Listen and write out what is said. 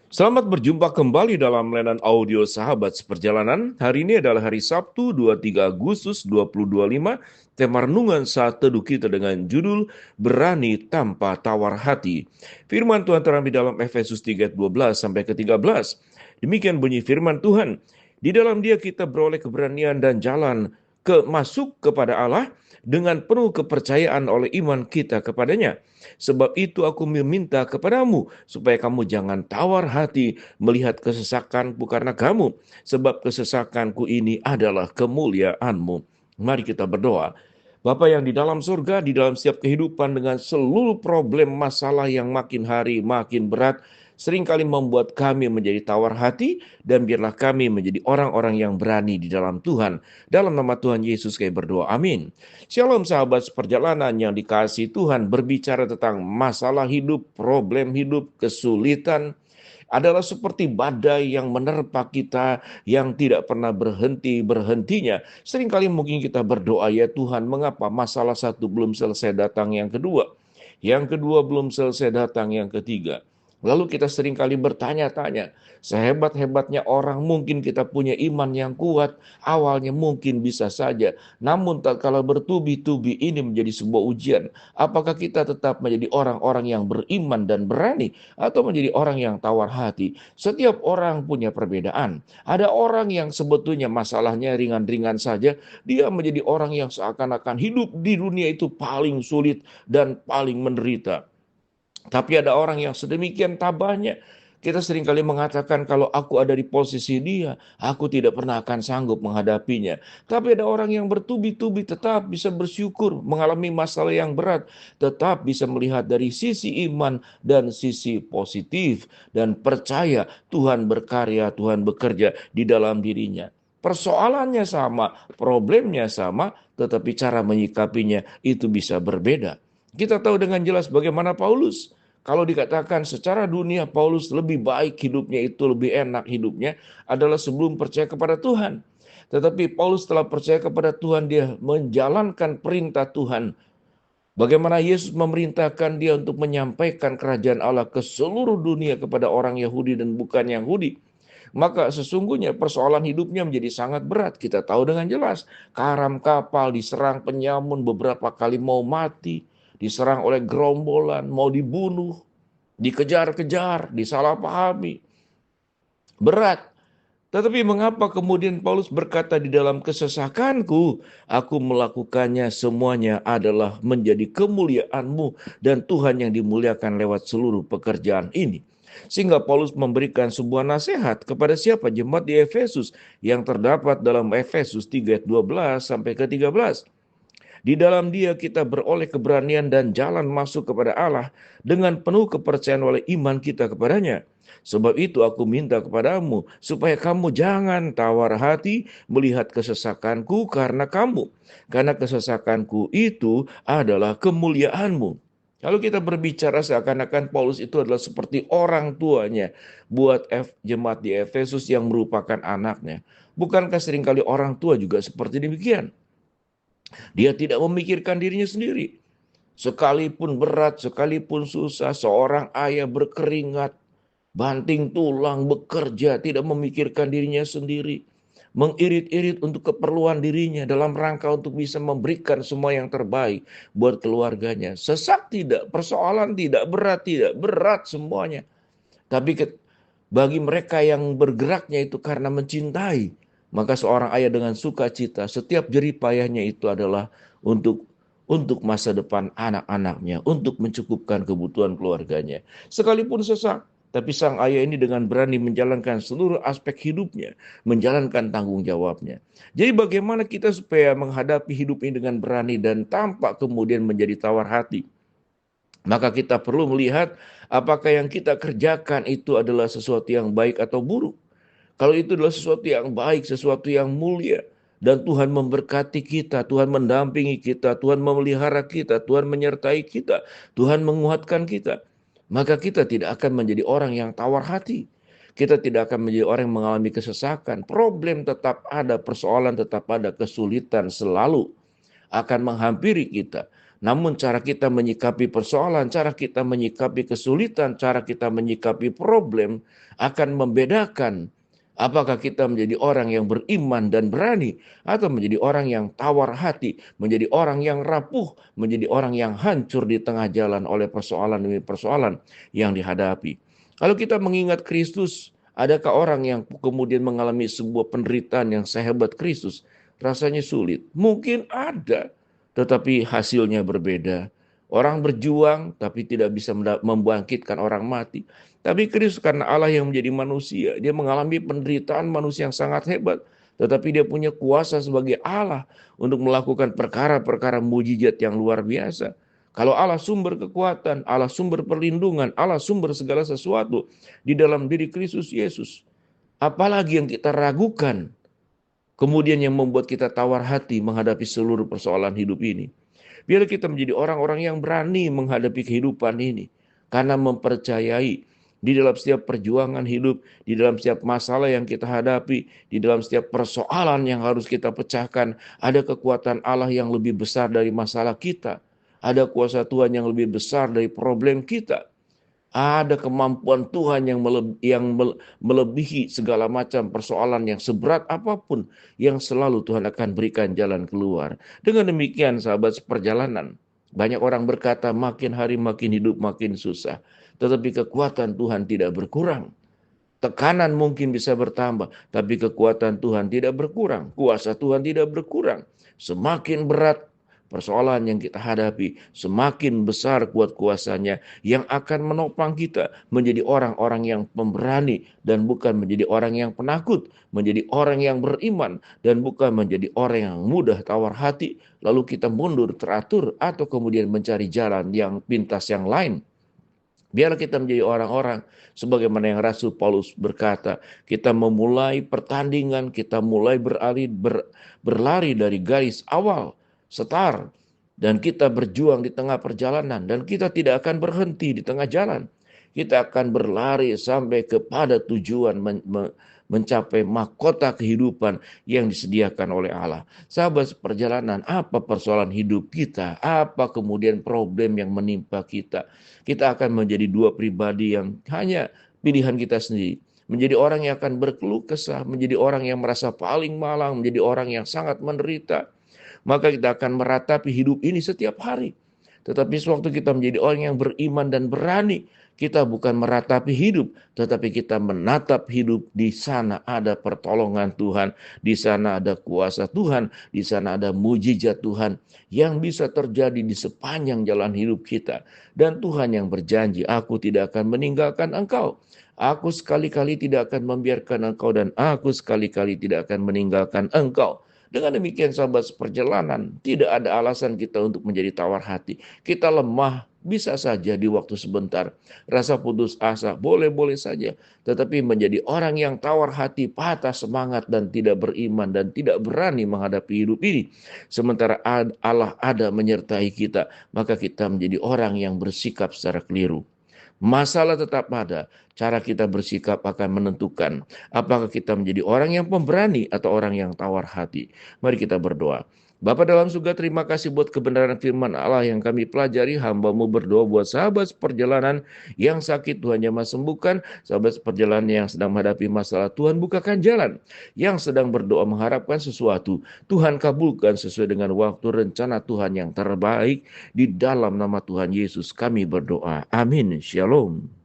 Selamat berjumpa kembali dalam layanan audio Sahabat Seperjalanan. Hari ini adalah hari Sabtu 23 Agustus 2025. Tema renungan saat teduh kita dengan judul Berani Tanpa Tawar Hati. Firman Tuhan terambil dalam Efesus 3 ayat 12 sampai ke 13. Demikian bunyi firman Tuhan. Di dalam Dia kita beroleh keberanian dan jalan masuk kepada Allah dengan penuh kepercayaan oleh iman kita kepadanya. Sebab itu aku meminta kepadamu supaya kamu jangan tawar hati melihat kesesakanku karena kamu, sebab kesesakanku ini adalah kemuliaanmu. Mari kita berdoa. Bapa yang di dalam surga, di dalam setiap kehidupan dengan seluruh problem masalah yang makin hari makin berat, seringkali membuat kami menjadi tawar hati, dan biarlah kami menjadi orang-orang yang berani di dalam Tuhan. Dalam nama Tuhan Yesus kami berdoa, amin. Shalom sahabat seperjalanan yang dikasihi Tuhan, berbicara tentang masalah hidup, problem hidup, kesulitan, adalah seperti badai yang menerpa kita yang tidak pernah berhentinya. Seringkali mungkin kita berdoa, ya Tuhan, mengapa masalah satu belum selesai datang yang kedua? Yang kedua belum selesai datang yang ketiga. Lalu kita seringkali bertanya-tanya, sehebat-hebatnya orang mungkin kita punya iman yang kuat, awalnya mungkin bisa saja. Namun tak kala bertubi-tubi ini menjadi sebuah ujian. Apakah kita tetap menjadi orang-orang yang beriman dan berani, atau menjadi orang yang tawar hati? Setiap orang punya perbedaan. Ada orang yang sebetulnya masalahnya ringan-ringan saja, dia menjadi orang yang seakan-akan hidup di dunia itu paling sulit dan paling menderita. Tapi ada orang yang sedemikian tabahnya. Kita seringkali mengatakan kalau aku ada di posisi dia, aku tidak pernah akan sanggup menghadapinya. Tapi ada orang yang bertubi-tubi tetap bisa bersyukur, mengalami masalah yang berat, tetap bisa melihat dari sisi iman dan sisi positif, dan percaya Tuhan berkarya, Tuhan bekerja di dalam dirinya. Persoalannya sama, problemnya sama, tetapi cara menyikapinya itu bisa berbeda. Kita tahu dengan jelas bagaimana Paulus. Kalau dikatakan secara dunia Paulus lebih baik hidupnya, itu lebih enak hidupnya adalah sebelum percaya kepada Tuhan. Tetapi Paulus setelah percaya kepada Tuhan, dia menjalankan perintah Tuhan. Bagaimana Yesus memerintahkan dia untuk menyampaikan kerajaan Allah ke seluruh dunia kepada orang Yahudi dan bukan Yahudi. Maka sesungguhnya persoalan hidupnya menjadi sangat berat. Kita tahu dengan jelas, karam kapal, diserang penyamun, beberapa kali mau mati, diserang oleh gerombolan, mau dibunuh, dikejar-kejar, disalahpahami. Berat. Tetapi mengapa kemudian Paulus berkata di dalam kesesakanku, aku melakukannya semuanya adalah menjadi kemuliaanmu dan Tuhan yang dimuliakan lewat seluruh pekerjaan ini. Sehingga Paulus memberikan sebuah nasihat kepada siapa? Jemaat di Efesus yang terdapat dalam Efesus 3 ayat 12 sampai ke 13. Di dalam Dia kita beroleh keberanian dan jalan masuk kepada Allah dengan penuh kepercayaan oleh iman kita kepadanya. Sebab itu aku minta kepadamu supaya kamu jangan tawar hati melihat kesesakanku karena kamu. Karena kesesakanku itu adalah kemuliaanmu. Kalau kita berbicara seakan-akan Paulus itu adalah seperti orang tuanya buat jemaat di Efesus yang merupakan anaknya. Bukankah seringkali orang tua juga seperti demikian? Dia tidak memikirkan dirinya sendiri. Sekalipun berat, sekalipun susah, seorang ayah berkeringat, banting tulang, bekerja, tidak memikirkan dirinya sendiri. Mengirit-irit untuk keperluan dirinya dalam rangka untuk bisa memberikan semua yang terbaik buat keluarganya. Sesak tidak, persoalan tidak, berat semuanya. Tapi bagi mereka yang bergeraknya itu karena mencintai, maka seorang ayah dengan sukacita, setiap jerih payahnya itu adalah untuk masa depan anak-anaknya, untuk mencukupkan kebutuhan keluarganya. Sekalipun sesak, tapi sang ayah ini dengan berani menjalankan seluruh aspek hidupnya, menjalankan tanggung jawabnya. Jadi bagaimana kita supaya menghadapi hidup ini dengan berani dan tanpa kemudian menjadi tawar hati? Maka kita perlu melihat apakah yang kita kerjakan itu adalah sesuatu yang baik atau buruk. Kalau itu adalah sesuatu yang baik, sesuatu yang mulia, dan Tuhan memberkati kita, Tuhan mendampingi kita, Tuhan memelihara kita, Tuhan menyertai kita, Tuhan menguatkan kita, maka kita tidak akan menjadi orang yang tawar hati. Kita tidak akan menjadi orang yang mengalami kesesakan. Problem tetap ada, persoalan tetap ada, kesulitan selalu akan menghampiri kita. Namun cara kita menyikapi persoalan, cara kita menyikapi kesulitan, cara kita menyikapi problem akan membedakan apakah kita menjadi orang yang beriman dan berani atau menjadi orang yang tawar hati, menjadi orang yang rapuh, menjadi orang yang hancur di tengah jalan oleh persoalan demi persoalan yang dihadapi. Kalau kita mengingat Kristus, adakah orang yang kemudian mengalami sebuah penderitaan yang sehebat Kristus? Rasanya sulit. Mungkin ada, tetapi hasilnya berbeda. Orang berjuang tapi tidak bisa membangkitkan orang mati. Tapi Kristus karena Allah yang menjadi manusia, dia mengalami penderitaan manusia yang sangat hebat. Tetapi dia punya kuasa sebagai Allah untuk melakukan perkara-perkara mujizat yang luar biasa. Kalau Allah sumber kekuatan, Allah sumber perlindungan, Allah sumber segala sesuatu di dalam diri Kristus Yesus. Apalagi yang kita ragukan, kemudian yang membuat kita tawar hati menghadapi seluruh persoalan hidup ini. Biar kita menjadi orang-orang yang berani menghadapi kehidupan ini. Karena mempercayai di dalam setiap perjuangan hidup, di dalam setiap masalah yang kita hadapi, di dalam setiap persoalan yang harus kita pecahkan, ada kekuatan Allah yang lebih besar dari masalah kita. Ada kuasa Tuhan yang lebih besar dari problem kita. Ada kemampuan Tuhan yang melebihi segala macam persoalan yang seberat apapun yang selalu Tuhan akan berikan jalan keluar. Dengan demikian sahabat seperjalanan, banyak orang berkata makin hari makin hidup makin susah. Tetapi kekuatan Tuhan tidak berkurang. Tekanan mungkin bisa bertambah, tapi kekuatan Tuhan tidak berkurang. Kuasa Tuhan tidak berkurang. Semakin berat persoalan yang kita hadapi, semakin besar kuat kuasanya yang akan menopang kita menjadi orang-orang yang pemberani dan bukan menjadi orang yang penakut, menjadi orang yang beriman dan bukan menjadi orang yang mudah tawar hati, lalu kita mundur teratur atau kemudian mencari jalan yang pintas yang lain. Biar kita menjadi orang-orang sebagaimana yang Rasul Paulus berkata, kita memulai pertandingan, kita mulai berlari dari garis awal, start, dan kita berjuang di tengah perjalanan, dan kita tidak akan berhenti di tengah jalan. Kita akan berlari sampai kepada tujuan mencapai mahkota kehidupan yang disediakan oleh Allah. Sahabat perjalanan, apa persoalan hidup kita? Apa kemudian problem yang menimpa kita? Kita akan menjadi dua pribadi yang hanya pilihan kita sendiri. Menjadi orang yang akan berkeluh kesah, menjadi orang yang merasa paling malang, menjadi orang yang sangat menderita. Maka kita akan meratapi hidup ini setiap hari. Tetapi sewaktu kita menjadi orang yang beriman dan berani, kita bukan meratapi hidup, tetapi kita menatap hidup. Di sana ada pertolongan Tuhan, di sana ada kuasa Tuhan, di sana ada mujizat Tuhan yang bisa terjadi di sepanjang jalan hidup kita. Dan Tuhan yang berjanji, aku tidak akan meninggalkan engkau. Aku sekali-kali tidak akan membiarkan engkau dan aku sekali-kali tidak akan meninggalkan engkau. Dengan demikian sahabat seperjalanan, tidak ada alasan kita untuk menjadi tawar hati. Kita lemah, bisa saja di waktu sebentar. Rasa putus asa, boleh-boleh saja. Tetapi menjadi orang yang tawar hati, patah semangat dan tidak beriman dan tidak berani menghadapi hidup ini. Sementara Allah ada menyertai kita, maka kita menjadi orang yang bersikap secara keliru. Masalah tetap ada, cara kita bersikap akan menentukan apakah kita menjadi orang yang pemberani atau orang yang tawar hati. Mari kita berdoa. Bapa dalam surga, terima kasih buat kebenaran firman Allah yang kami pelajari. Hamba-Mu berdoa buat sahabat seperjalanan yang sakit, Tuhan jamah sembuhkan. Sahabat seperjalanan yang sedang menghadapi masalah, Tuhan bukakan jalan. Yang sedang berdoa mengharapkan sesuatu, Tuhan kabulkan sesuai dengan waktu rencana Tuhan yang terbaik. Di dalam nama Tuhan Yesus kami berdoa. Amin. Shalom.